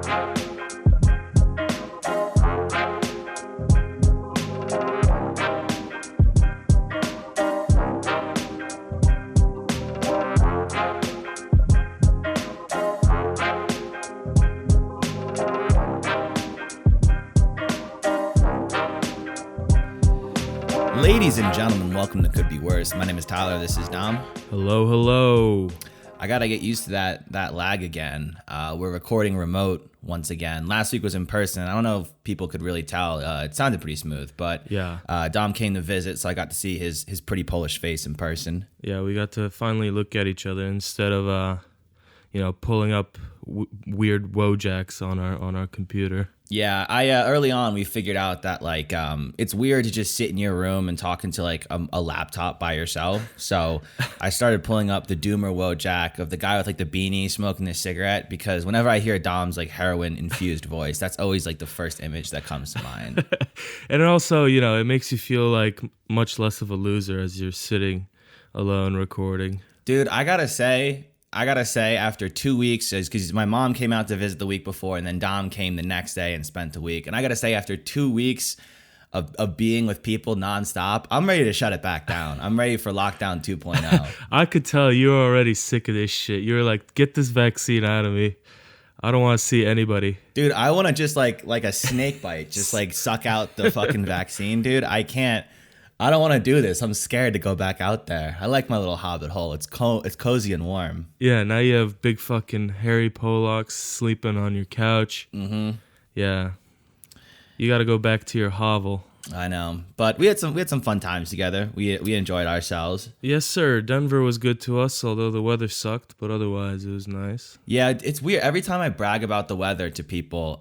Ladies and gentlemen, welcome to Could Be Worse. My name is Tyler. This is Dom. Hello. I gotta get used to that lag again. We're recording remote once again. Last week was in person. I don't know if people could really tell. It sounded pretty smooth, but Yeah. Dom came to visit, so I got to see his pretty Polish face in person. Yeah, we got to finally look at each other instead of pulling up weird Wojaks on our computer. Yeah, I early on we figured out that it's weird to just sit in your room and talk into a laptop by yourself. So I started pulling up the Doomer Wojak of the guy with the beanie smoking a cigarette, because whenever I hear Dom's heroin infused voice, that's always the first image that comes to mind. And also, it makes you feel much less of a loser as you're sitting alone recording. Dude, I gotta say, after 2 weeks, because my mom came out to visit the week before, and then Dom came the next day and spent the week. And I gotta say, after 2 weeks of being with people nonstop, I'm ready to shut it back down. I'm ready for lockdown 2.0. I could tell you were already sick of this shit. You were like, get this vaccine out of me. I don't want to see anybody. Dude, I want to just like a snake bite, just suck out the fucking vaccine, dude. I don't want to do this. I'm scared to go back out there. I like my little hobbit hole. It's cozy and warm. Yeah, now you have big fucking hairy Polacks sleeping on your couch. Mm-hmm. Yeah. You got to go back to your hovel. I know. But we had some fun times together. We enjoyed ourselves. Yes, sir. Denver was good to us, although the weather sucked, but otherwise it was nice. Yeah, it's weird. Every time I brag about the weather to people,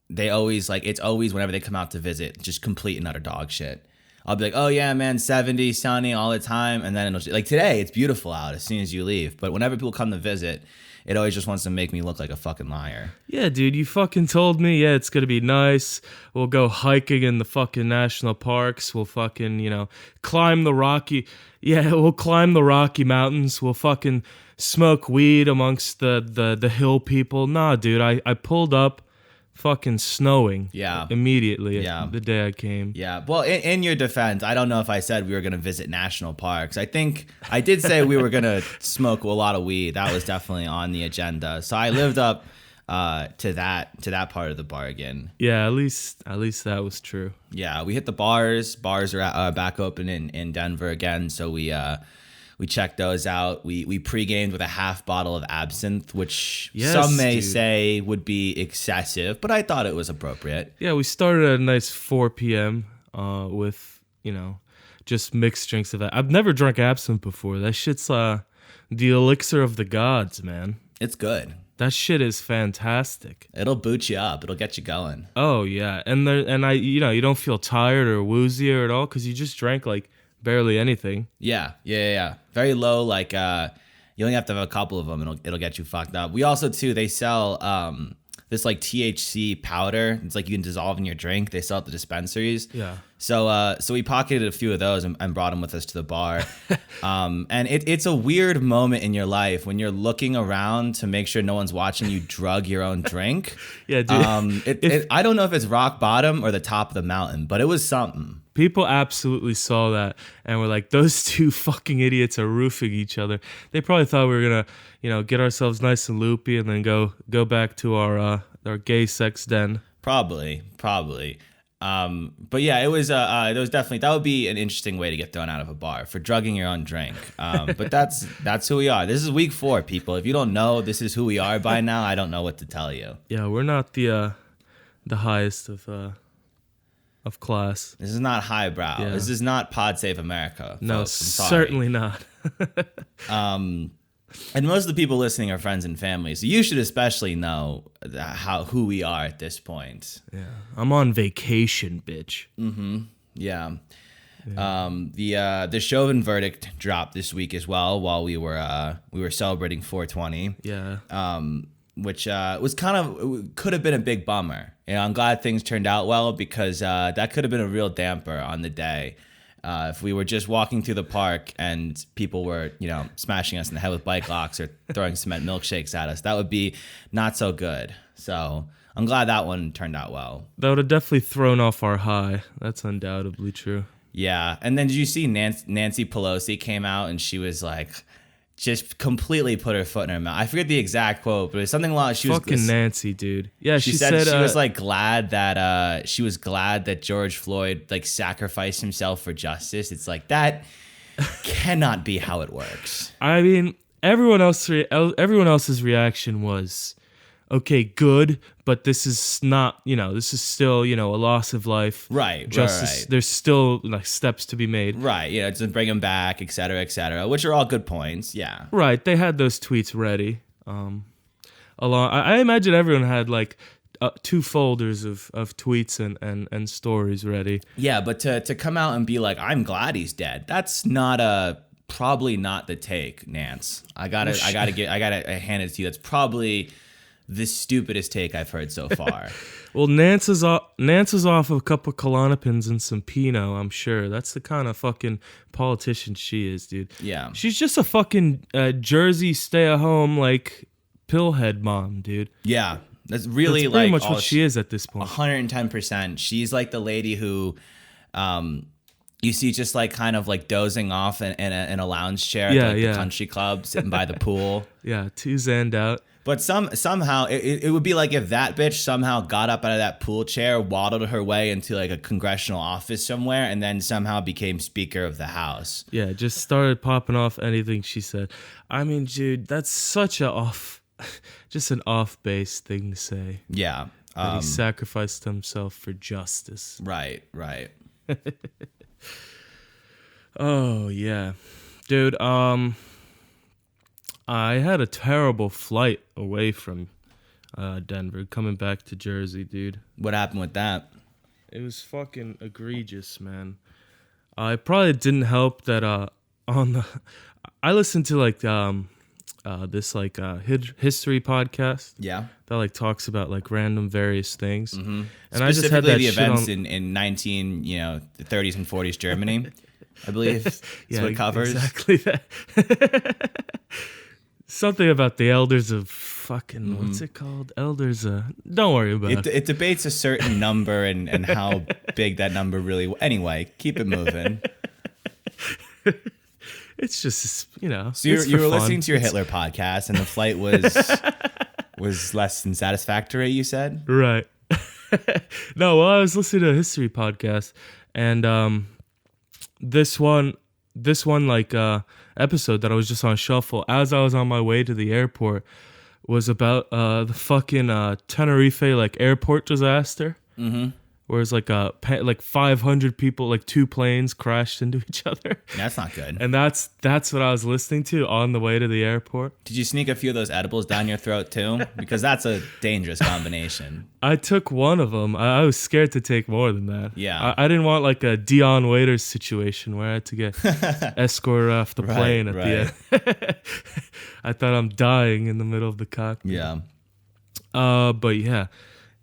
they always it's always whenever they come out to visit, just complete and utter dog shit. I'll be like, oh yeah, man, 70, sunny all the time. And then it'll today, it's beautiful out as soon as you leave. But whenever people come to visit, it always just wants to make me look like a fucking liar. Yeah, dude, you fucking told me, yeah, it's gonna be nice. We'll go hiking in the fucking national parks. We'll fucking, climb the we'll climb the Rocky Mountains. We'll fucking smoke weed amongst the hill people. Nah, dude, I pulled up. Fucking snowing. Yeah. Immediately. Yeah. The day I came. Yeah. Well, in your defense, I don't know if I said we were going to visit national parks. I think I did say we were going to smoke a lot of weed. That was definitely on the agenda. So I lived up to that part of the bargain. Yeah, at least that was true. Yeah, we hit the bars. Bars are back open in Denver again. So we checked those out. We pre-gamed with a half bottle of absinthe, which some may say would be excessive, but I thought it was appropriate. Yeah, we started at a nice 4 p.m. With, just mixed drinks of that. I've never drunk absinthe before. That shit's the elixir of the gods, man. It's good. That shit is fantastic. It'll boot you up. It'll get you going. Oh, yeah. And you don't feel tired or woozy or at all because you just drank barely anything. Yeah. Very low, you only have to have a couple of them and it'll get you fucked up. We also, too, they sell this THC powder. It's you can dissolve in your drink. They sell at the dispensaries. Yeah. So we pocketed a few of those and brought them with us to the bar. And it's a weird moment in your life when you're looking around to make sure no one's watching you drug your own drink. Yeah, dude. I don't know if it's rock bottom or the top of the mountain, but it was something. People absolutely saw that and were like, those two fucking idiots are roofing each other. They probably thought we were going to, get ourselves nice and loopy and then go back to our gay sex den. Probably. But yeah, it was definitely, that would be an interesting way to get thrown out of a bar, for drugging your own drink. But that's who we are. This is week 4, people. If you don't know this is who we are by now, I don't know what to tell you. Yeah, we're not the highest of class. This is not highbrow. Yeah. This is not Pod Save America. No, certainly not. And most of the people listening are friends and family, so you should especially know who we are at this point. Yeah, I'm on vacation, bitch. Mm-hmm. Yeah. The Chauvin verdict dropped this week as well, while we were celebrating 420. Yeah. Which was could have been a big bummer. I'm glad things turned out well, because that could have been a real damper on the day. If we were just walking through the park and people were, smashing us in the head with bike locks or throwing cement milkshakes at us, that would be not so good. So I'm glad that one turned out well. That would have definitely thrown off our high. That's undoubtedly true. Yeah. And then did you see Nancy Pelosi came out and she was like, just completely put her foot in her mouth. I forget the exact quote, but it was something like fucking Nancy, dude. Yeah, she said she was like glad that George Floyd like sacrificed himself for justice. It's like that cannot be how it works. I mean, everyone else's reaction was, okay, good, but this is not, this is still, a loss of life. Right. Justice. Right. There's still like steps to be made. Right. To bring him back, et cetera, which are all good points. Yeah. Right. They had those tweets ready. I imagine everyone had like 2 folders of tweets and stories ready. Yeah. But to come out and be like, I'm glad he's dead. That's probably not the take, Nance. I gotta hand it to you. That's probably the stupidest take I've heard so far. Well, Nance is off a couple Klonopins and some Pinot, I'm sure. That's the kind of fucking politician she is, dude. Yeah. She's just a fucking Jersey stay-at-home, like, pillhead mom, dude. Yeah. That's really That's pretty like much what she is at this point. 110%. She's like the lady who you see just like kind of like dozing off in a lounge chair at the country club, sitting by the pool. Yeah, 2 zanned out. But somehow it would be like if that bitch somehow got up out of that pool chair, waddled her way into like a congressional office somewhere, and then somehow became Speaker of the House. Yeah, just started popping off anything she said. I mean, dude, that's such an off-base thing to say. Yeah. That he sacrificed himself for justice. Right. Oh, yeah. Dude, I had a terrible flight away from Denver, coming back to Jersey, dude. What happened with that? It was fucking egregious, man. It probably didn't help that I listened to like this like history podcast. Yeah. That like talks about like random various things. Mm-hmm. And I just had that the shit events on... in the 30s and 40s Germany, I believe. That's what it covers. Exactly that. Something about the elders of fucking, what's it called? Elders, don't worry about it. It debates a certain number and how big that number really... Anyway, keep it moving. It's just, So you were listening to your Hitler podcast and the flight was less than satisfactory, you said? Right. No, well, I was listening to a history podcast, and this one like episode that I was just on shuffle as I was on my way to the airport was about the fucking Tenerife like airport disaster. Mm-hmm. Where it's like 500 people, like 2 planes crashed into each other. That's not good. And that's what I was listening to on the way to the airport. Did you sneak a few of those edibles down your throat too? Because that's a dangerous combination. I took one of them. I was scared to take more than that. Yeah. I didn't want like a Dion Waiters situation where I had to get escorted off the plane at the end. I thought I'm dying in the middle of the cockpit. Yeah. But yeah.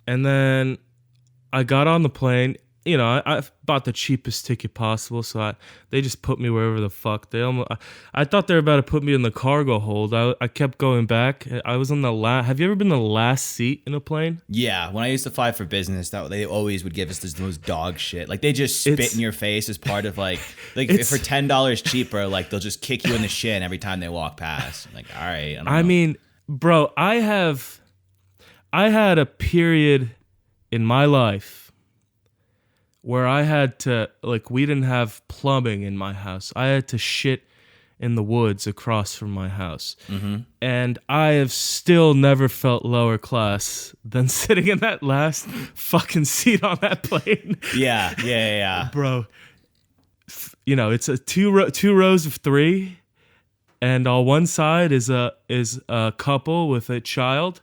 And then I got on the plane. I bought the cheapest ticket possible, so they just put me wherever the fuck. I thought they were about to put me in the cargo hold. I kept going back. I was on the last. Have you ever been the last seat in a plane? Yeah, when I used to fly for business, they always would give us those dog shit. Like they just spit in your face as part of like if for $10 cheaper, like they'll just kick you in the shin every time they walk past. I'm like, all right. I mean, bro, I had a period in my life where I had to, like, we didn't have plumbing in my house. I had to shit in the woods across from my house. Mm-hmm. And I have still never felt lower class than sitting in that last fucking seat on that plane. Yeah. Bro, it's a two rows of 3, and on one side is a couple with a child,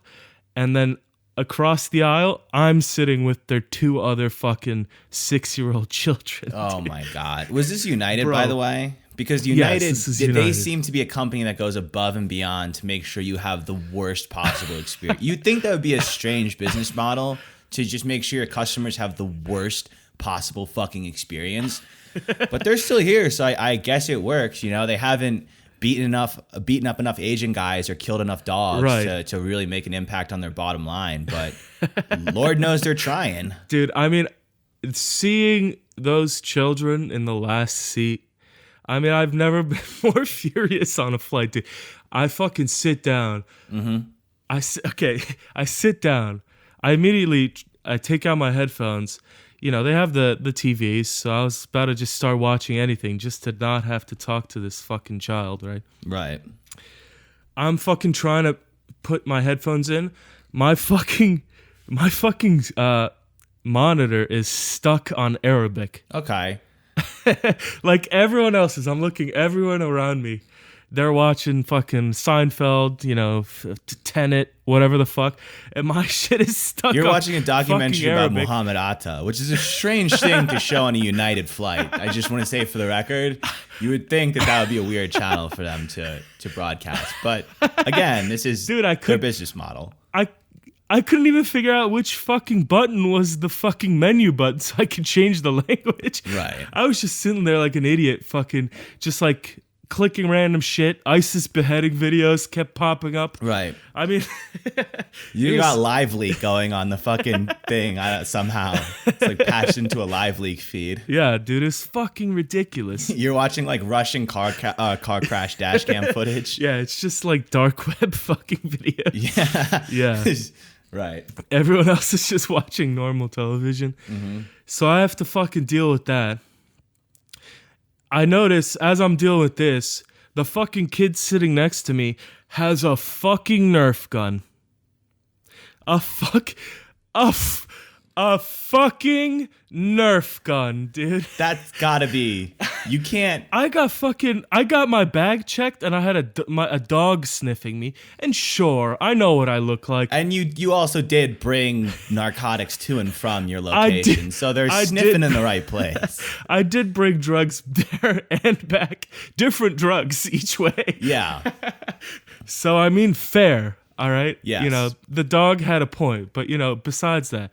and then across the aisle, I'm sitting with their 2 other fucking 6-year-old children. Oh dude. My God. Was this United, Bro. By the way? Because United, United, they seem to be a company that goes above and beyond to make sure you have the worst possible experience. You'd think that would be a strange business model to just make sure your customers have the worst possible fucking experience. But they're still here, so I guess it works. They haven't beaten up enough Asian guys or killed enough dogs Right. to really make an impact on their bottom line. But Lord knows they're trying. Dude, I mean, seeing those children in the last seat, I mean, I've never been more furious on a flight, dude. I fucking sit down. I sit down. I take out my headphones. You know, they have the TVs, so I was about to just start watching anything just to not have to talk to this fucking child, right? Right. I'm fucking trying to put my headphones in. My fucking monitor is stuck on Arabic. Okay. Like everyone else's. I'm looking everyone around me. They're watching fucking Seinfeld, you know, Tenet, whatever the fuck. And my shit is stuck. You're on watching a documentary fucking about Arabic. Muhammad Atta, which is a strange thing to show on a United flight. I just want to say for the record, you would think that would be a weird channel for them to broadcast. But again, this is their business model. I couldn't even figure out which fucking button was the fucking menu button so I could change the language. Right. I was just sitting there like an idiot, fucking just like clicking random shit. ISIS beheading videos kept popping up. Right. I mean, you got live leak going on the fucking thing somehow. It's like patched into a live leak feed. Yeah, dude, it's fucking ridiculous. You're watching like Russian car crash dash cam footage. Yeah, it's just like dark web fucking videos. Yeah. Yeah. Right. Everyone else is just watching normal television. So I have to fucking deal with that. I notice as I'm dealing with this, the fucking kid sitting next to me has a fucking Nerf gun. A fucking Nerf gun, dude. That's gotta be. You can't. I got my bag checked and I had a dog sniffing me. And sure, I know what I look like. And you also did bring narcotics to and from your location, so they're sniffing in the right place. I did bring drugs there and back, different drugs each way. Yeah. So I mean, fair, all right? Yes. You know, the dog had a point, but you know, besides that.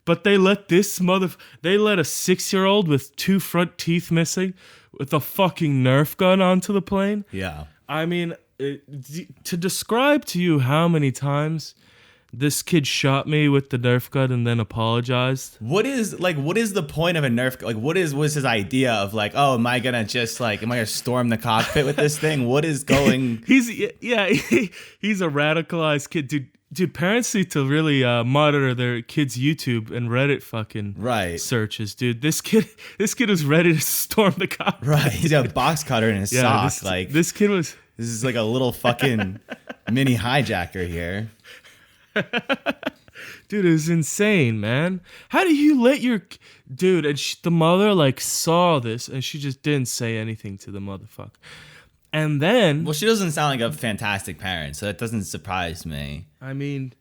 But they let a 6-year-old with 2 front teeth missing with a fucking Nerf gun onto the plane. Yeah. I mean, to describe to you how many times this kid shot me with the Nerf gun and then apologized. What is the point of a Nerf? Like, was his idea of like, oh, am I gonna storm the cockpit with this thing? What is going? He's a radicalized kid, dude. Dude, parents need to really monitor their kids' YouTube and Reddit fucking searches, dude. This kid was ready to storm the cockpit. Right, he's got a box cutter in his sock. This kid was. This is like a little fucking mini hijacker here. Dude, it was insane, man. How do you let your dude? And the mother like saw this, and she just didn't say anything to the motherfucker. And then, well, she doesn't sound like a fantastic parent, so that doesn't surprise me. I mean,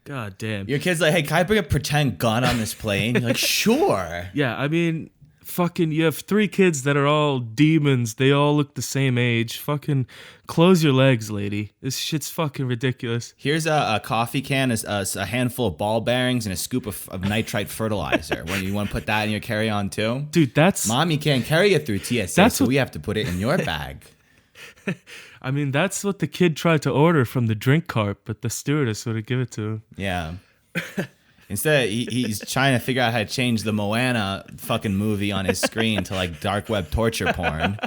god damn. Your kid's like, hey, can I bring a pretend gun on this plane? You're like, sure. Yeah, I mean, fucking, you have 3 kids that are all demons. They all look the same age. Fucking close your legs, lady. This shit's fucking ridiculous. Here's a coffee can, a handful of ball bearings, and a scoop of nitrite fertilizer. When you want to put that in your carry-on too? Dude, that's... Mommy can't carry it through TSA, so we have to put it in your bag. I mean, that's what the kid tried to order from the drink cart, but the stewardess would have given it to him. Yeah. Instead, he's trying to figure out how to change the Moana fucking movie on his screen to like dark web torture porn.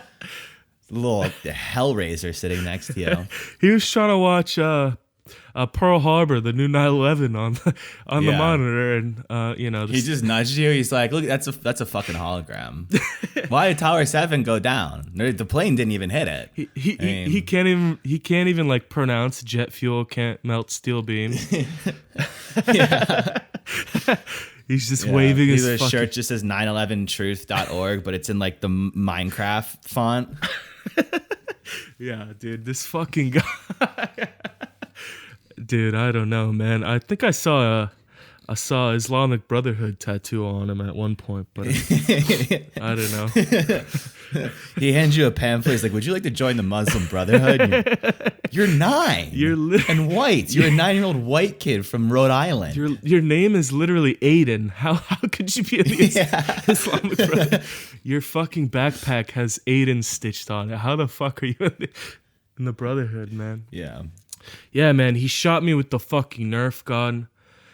Little Hellraiser sitting next to you. He was trying to watch Pearl Harbor, the new 9/11 on the monitor, and you know, he just nudged you. He's like, "Look, that's a fucking hologram. Why did Tower 7 go down? The plane didn't even hit it." He can't even like pronounce jet fuel can't melt steel beams. Yeah. He's just waving his fucking shirt just says 911truth.org, but it's in like the Minecraft font. Yeah, dude, this fucking guy. Dude, I don't know, man. I think I saw Islamic Brotherhood tattoo on him at one point, but I don't know. He hands you a pamphlet. He's like, "Would you like to join the Muslim Brotherhood?" You're 9. And white. You're a 9-year-old white kid from Rhode Island. Your name is literally Aiden. How could you be in the Islamic Brotherhood? Your fucking backpack has Aiden stitched on it. How the fuck are you in in the Brotherhood, man. Yeah. Yeah, man, he shot me with the fucking Nerf gun.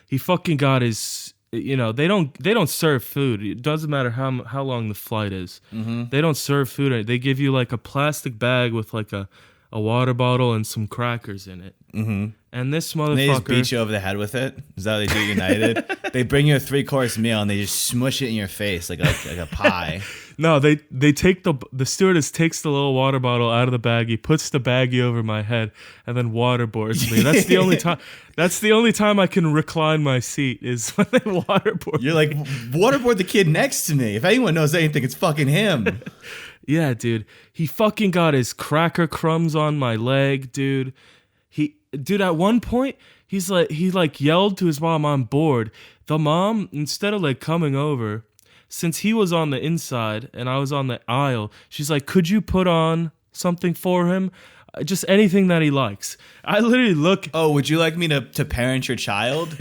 He fucking got his, they don't serve food. It doesn't matter how long the flight is. Mm-hmm. They don't serve food. They give you like a plastic bag with like a water bottle and some crackers in it. Mm-hmm. And this And they just motherfucker, beat you over the head with it. Is that how they do at United? They bring you a 3-course meal and they just smush it in your face like a pie. no, they take the stewardess takes the little water bottle out of the baggie, puts the baggie over my head, and then waterboards me. That's the only time. That's the only time I can recline my seat is when they waterboard. You're like, waterboard the kid next to me. If anyone knows anything, it's fucking him. Yeah, dude. He fucking got his cracker crumbs on my leg, dude. Dude, at one point, he yelled to his mom, "I'm bored." The mom, instead of like coming over, since he was on the inside and I was on the aisle, she's like, "Could you put on something for him? Just anything that he likes." I literally look. Oh, would you like me to parent your child?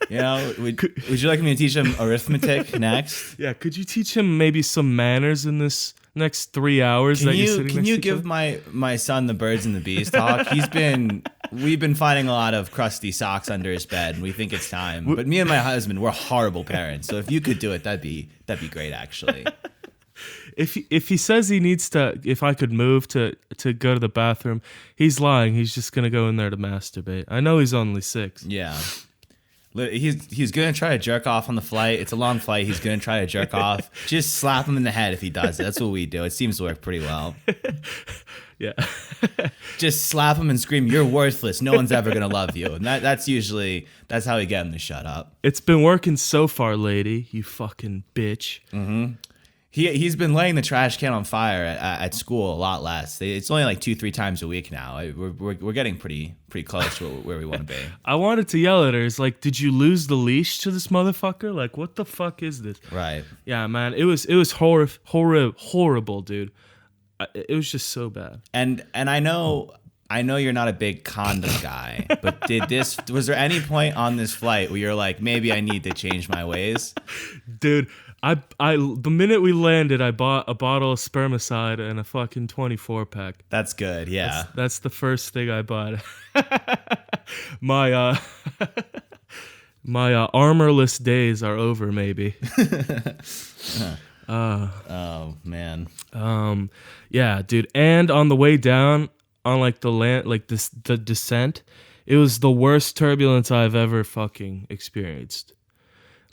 Would you like me to teach him arithmetic next? Yeah, could you teach him maybe some manners in this next 3 hours? Can you give my son the birds and the bees talk? We've been finding a lot of crusty socks under his bed, and we think it's time. But me and my husband, we're horrible parents. So if you could do it, that'd be great, actually. If he says he needs to, if I could move to go to the bathroom, he's lying. He's just gonna go in there to masturbate. I know he's only 6. Yeah. He's gonna try to jerk off on the flight. It's a long flight. He's gonna try to jerk off. Just slap him in the head if he does it. That's what we do. It seems to work pretty well. Yeah. Just slap him and scream, "You're worthless. No one's ever gonna love you." And that's how we get him to shut up. It's been working so far, lady. You fucking bitch. Mm-hmm. He's been laying the trash can on fire at school a lot less. It's only like 2-3 times a week now. We're getting pretty close to where we want to be. I wanted to yell at her. It's like, did you lose the leash to this motherfucker? Like, what the fuck is this? Right. Yeah, man. It was horrible, dude. It was just so bad. And I know you're not a big condom guy, but was there any point on this flight where you're like, maybe I need to change my ways? Dude, I the minute we landed, I bought a bottle of spermicide and a fucking 24-pack. That's good, yeah. That's the first thing I bought. My armorless days are over, maybe. Oh man. Yeah, dude. And on the way down, on like the descent, it was the worst turbulence I've ever fucking experienced.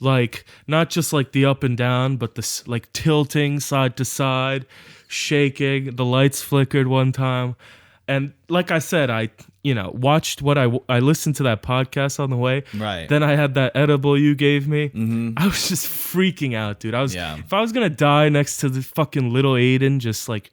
Like, not just like the up and down, but the like tilting side to side, shaking. The lights flickered one time. And like I said, I watched I listened to that podcast on the way. Right. Then I had that edible you gave me. Mm-hmm. I was just freaking out, dude. If I was going to die next to the fucking little Aiden, just like,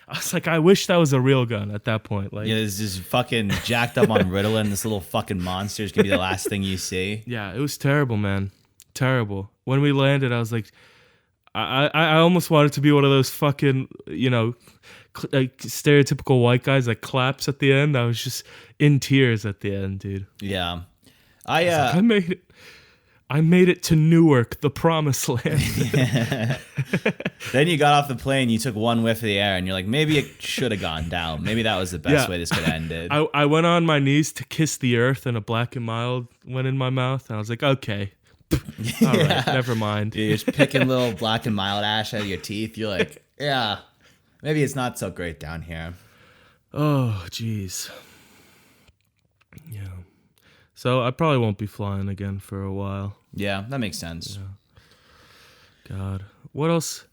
I was like, I wish that was a real gun at that point. Like, yeah, this is fucking jacked up on Ritalin. This little fucking monster is gonna be the last thing you see. Yeah, it was terrible, man. Terrible. When we landed, I was like, I almost wanted to be one of those fucking, like stereotypical white guys that claps at the end. I was just in tears at the end, dude. Yeah, I made it. I made it to Newark, the promised land. Then you got off the plane, you took one whiff of the air, and you're like, maybe it should have gone down. Maybe that was the best way this could have ended. I went on my knees to kiss the earth, and a Black and Mild went in my mouth, and I was like, okay. All right, never mind. You're just picking little Black and Mild ash out of your teeth. You're like, yeah, maybe it's not so great down here. Oh, jeez. Yeah. So I probably won't be flying again for a while. Yeah, that makes sense. Yeah. God. What else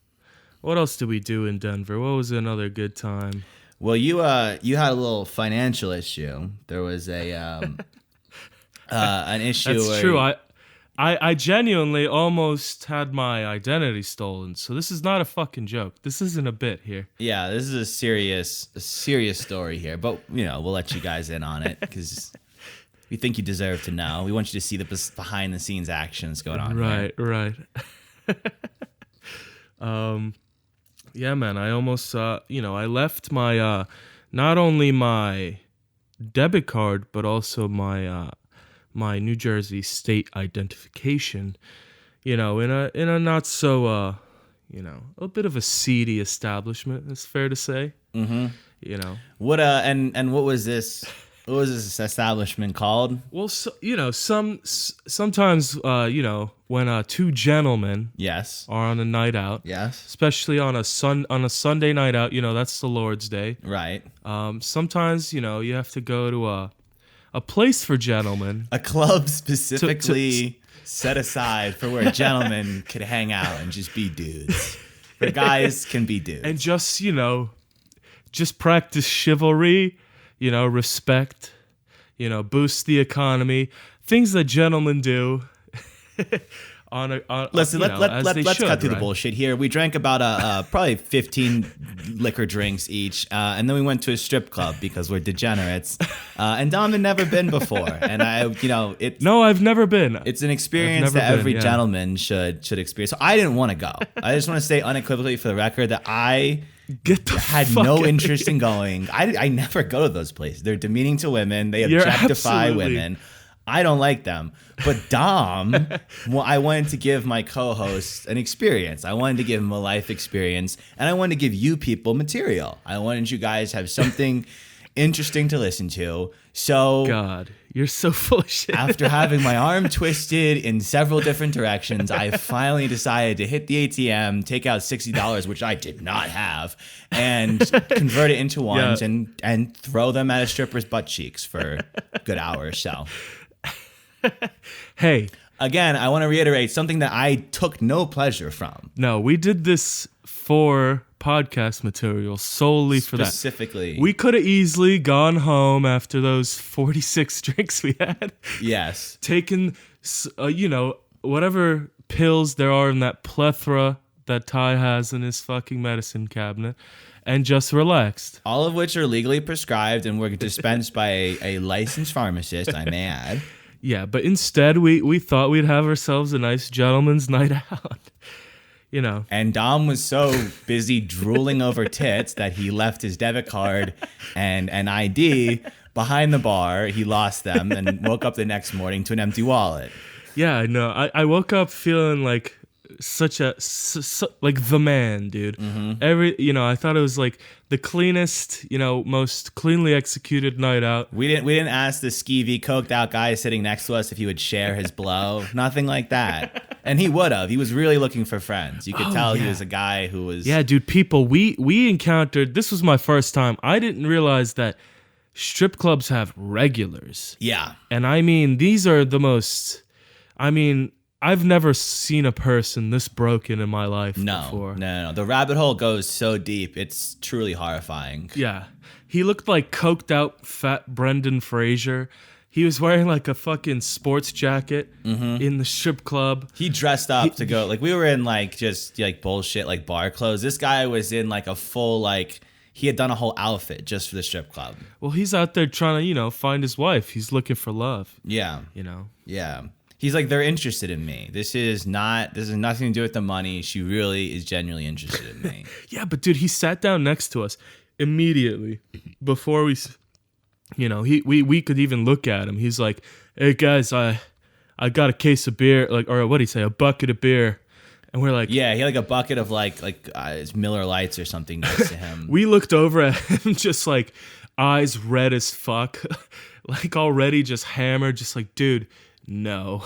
did we do in Denver? What was another good time? Well, you had a little financial issue. There was an issue. That's true. I genuinely almost had my identity stolen. So this is not a fucking joke. This isn't a bit here. Yeah, this is a serious story here. But we'll let you guys in on it because we think you deserve to know. We want you to see the behind the scenes actions going on. Right. Yeah, man. I almost I left my not only my debit card but also my my New Jersey state identification, in a not so a bit of a seedy establishment, it's fair to say. Mm-hmm. you know. What and what was this? What was this establishment called? Well, so, you know, sometimes you know, when two gentlemen Yes. are on a night out, Yes. especially on a Sunday night out, you know, that's the Lord's Day. Right. Sometimes, you know, you have to go to a place for gentlemen. A club specifically set aside for where gentlemen could hang out and just be dudes. Where guys can be dudes. And just, you know, just practice chivalry, you know, respect, you know, boost the economy, things that gentlemen do. Listen, you know, let's cut through the right? bullshit here. We drank about probably 15 liquor drinks each, and then we went to a strip club because we're degenerates. And Dom had never been before, and No, I've never been. It's an experience that every gentleman should experience. So I didn't want to go. I just want to say unequivocally for the record that I had no interest in going. I never go to those places. They're demeaning to women. They objectify women. I don't like them. But Dom, well, I wanted to give my co-host an experience. I wanted to give him a life experience, and I wanted to give you people material. I wanted you guys to have something interesting to listen to. So God, you're so full of shit. After having my arm twisted in several different directions, I finally decided to hit the ATM, take out $60, which I did not have, and convert it into ones and throw them at a stripper's butt cheeks for a good hour or so. Hey. Again, I want to reiterate something that I took no pleasure from. No, we did this for podcast material solely for that. Specifically. We could have easily gone home after those 46 drinks we had. Yes. Taken, you know, whatever pills there are in that plethora that Ty has in his fucking medicine cabinet, and just relaxed. All of which are legally prescribed and were dispensed by a licensed pharmacist, I may add. Yeah, but instead we thought we'd have ourselves a nice gentleman's night out. You know. And Dom was so busy drooling over tits that he left his debit card and an ID behind the bar. He lost them and woke up the next morning to an empty wallet. Yeah, no, I woke up feeling like like the man, dude. Mm-hmm. I thought it was like the cleanest, most cleanly executed night out. We didn't ask the skeevy coked out guy sitting next to us if he would share his blow. Nothing like that. And he would have. He was really looking for friends. You could tell he was a guy who was. Yeah, dude. People we encountered. This was my first time. I didn't realize that strip clubs have regulars. Yeah. And I mean, these are the most. I mean, I've never seen a person this broken in my life before. No. The rabbit hole goes so deep. It's truly horrifying. Yeah. He looked like coked out fat Brendan Fraser. He was wearing like a fucking sports jacket in the strip club. He dressed up to go. Like we were in like just like bullshit like bar clothes. This guy was in like a full like he had done a whole outfit just for the strip club. Well, he's out there trying to, find his wife. He's looking for love. Yeah. Yeah. He's like, they're interested in me. This has nothing to do with the money. She really is genuinely interested in me. Yeah, but dude, he sat down next to us immediately before we could even look at him. He's like, "Hey guys, I got a case of beer, or what did he say? A bucket of beer." And we're like, yeah, he had like a bucket of like Miller Lights or something next to him. We looked over at him just like eyes red as fuck, like already just hammered, just like, dude. No.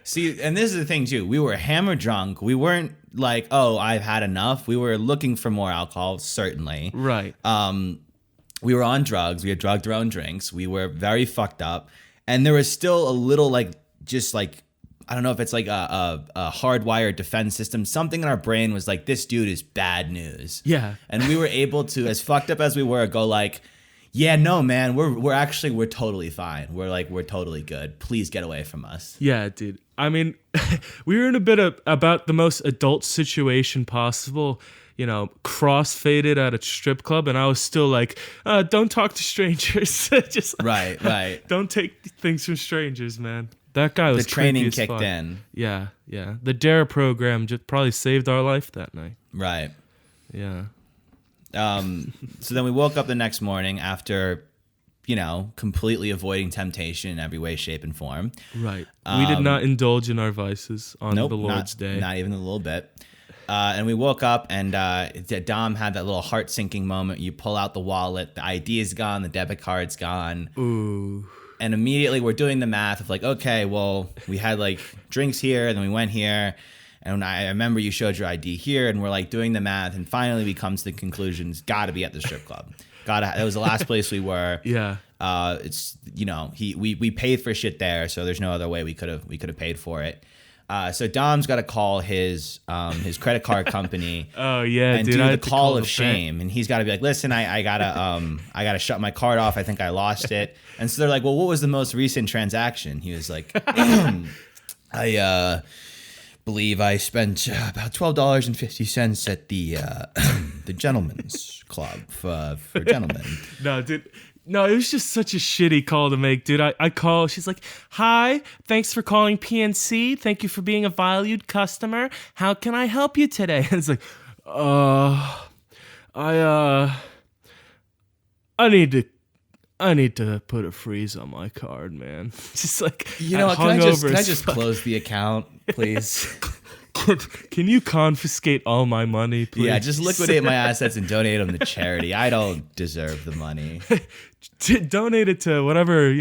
See, and this is the thing too. We were hammer drunk. We weren't like, oh, I've had enough. We were looking for more alcohol, certainly. Right. We were on drugs. We had drugged our own drinks. We were very fucked up. And there was still a little I don't know if it's like a hardwired defense system. Something in our brain was like, this dude is bad news. Yeah. And we were able to, as fucked up as we were, go like, yeah, no, man, we're totally fine. We're totally good. Please get away from us. Yeah, dude. I mean, we were in a bit of about the most adult situation possible, cross-faded at a strip club, and I was still like, don't talk to strangers. Just right. Don't take things from strangers, man. That guy was the training creepy as kicked fuck. in. Yeah. The DARE program just probably saved our life that night. Right. Yeah. So then we woke up the next morning after, completely avoiding temptation in every way, shape, and form. Right. We did not indulge in our vices on the Lord's Day. Not even a little bit. And we woke up, and Dom had that little heart-sinking moment. You pull out the wallet, the ID is gone, the debit card's gone. Ooh. And immediately we're doing the math of like, okay, well, we had like drinks here, and then we went here. And I remember you showed your ID here, and we're like doing the math, and finally we come to the conclusion, it's got to be at the strip club. That was the last place we were. Yeah. It's we paid for shit there, so there's no other way we could have paid for it. So Dom's got to call his credit card company. Oh yeah, and dude, do I the had to call call of the shame, and he's got to be like, listen, I gotta shut my card off. I think I lost it. And so they're like, well, what was the most recent transaction? He was like, I believe I spent about $12.50 at the gentleman's club for gentlemen. No, dude. No, it was just such a shitty call to make, dude. I call. She's like, "Hi, thanks for calling PNC. Thank you for being a valued customer. How can I help you today?" And it's like, I need to put a freeze on my card, man. Just like, can I just close the account, please? Can you confiscate all my money, please? Yeah, just liquidate my assets and donate them to charity. I don't deserve the money. Donate it to whatever,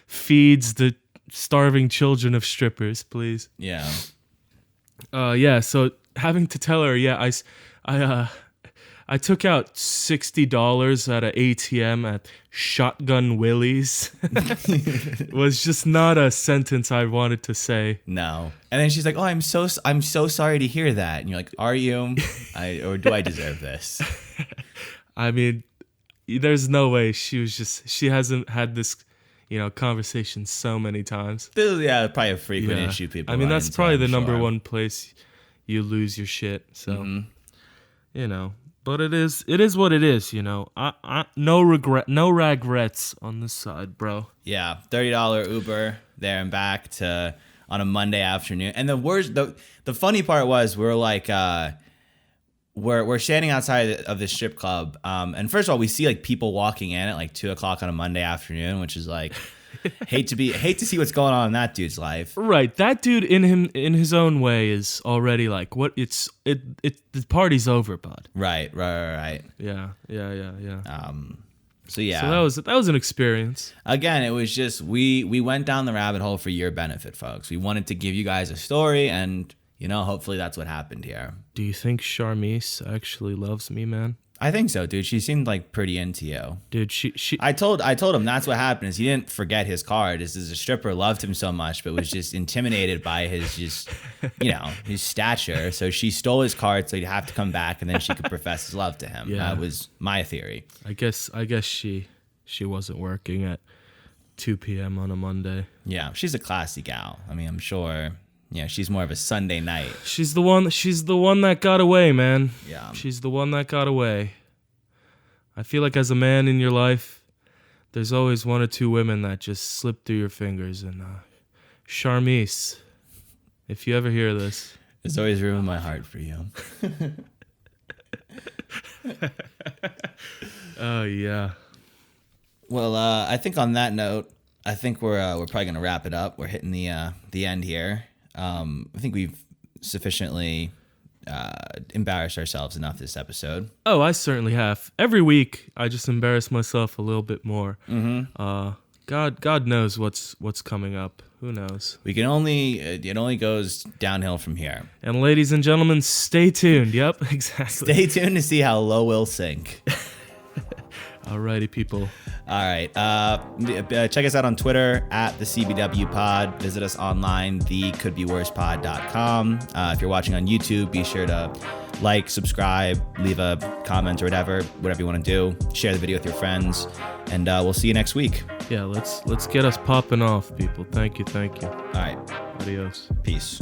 feeds the starving children of strippers, please. Yeah. Yeah, so having to tell her, yeah, I took out $60 at an ATM at Shotgun Willie's. Was just not a sentence I wanted to say. No. And then she's like, "Oh, I'm so sorry to hear that." And you're like, "Are you? Or do I deserve this?" I mean, there's no way she hasn't had this, conversation so many times. Yeah, probably a frequent issue people. I mean, that's probably the number sure. one place you lose your shit. So, But it is what it is, I no regrets on this side, bro. Yeah, $30 Uber there and back on a Monday afternoon. And the funny part was we're like we're standing outside of this strip club, and first of all we see like people walking in at like 2:00 on a Monday afternoon, which is like hate to see what's going on in that dude's life. Right, that dude in his own way is already like the party's over, bud. Right. Yeah. So yeah. So that was an experience. Again, it was just we went down the rabbit hole for your benefit, folks. We wanted to give you guys a story, and hopefully that's what happened here. Do you think Charmise actually loves me, man? I think so, dude. She seemed like pretty into you. Dude, she I told him that's what happened is he didn't forget his card. Is the stripper loved him so much, but was just intimidated by his his stature. So she stole his card so he'd have to come back, and then she could profess his love to him. Yeah. That was my theory. I guess she wasn't working at 2 p.m. on a Monday. Yeah, she's a classy gal. I mean, I'm sure. Yeah, she's more of a Sunday night. She's the one that got away, man. Yeah. She's the one that got away. I feel like as a man in your life, there's always one or two women that just slip through your fingers. And Charmise, if you ever hear this, there's always room in my heart for you. Oh yeah. Well, I think on that note, I think we're probably gonna wrap it up. We're hitting the end here. I think we've sufficiently embarrassed ourselves enough this episode. Oh, I certainly have. Every week, I just embarrass myself a little bit more. Mm-hmm. God knows what's coming up. Who knows? It only goes downhill from here. And ladies and gentlemen, stay tuned. Yep, exactly. Stay tuned to see how low we'll sink. Alrighty, people. All right. Check us out on Twitter at the CBW Pod. Visit us online, thecouldbeworspod.com. If you're watching on YouTube, be sure to like, subscribe, leave a comment or whatever you want to do. Share the video with your friends, and we'll see you next week. Yeah, let's get us popping off, people. Thank you. All right. Adios. Peace.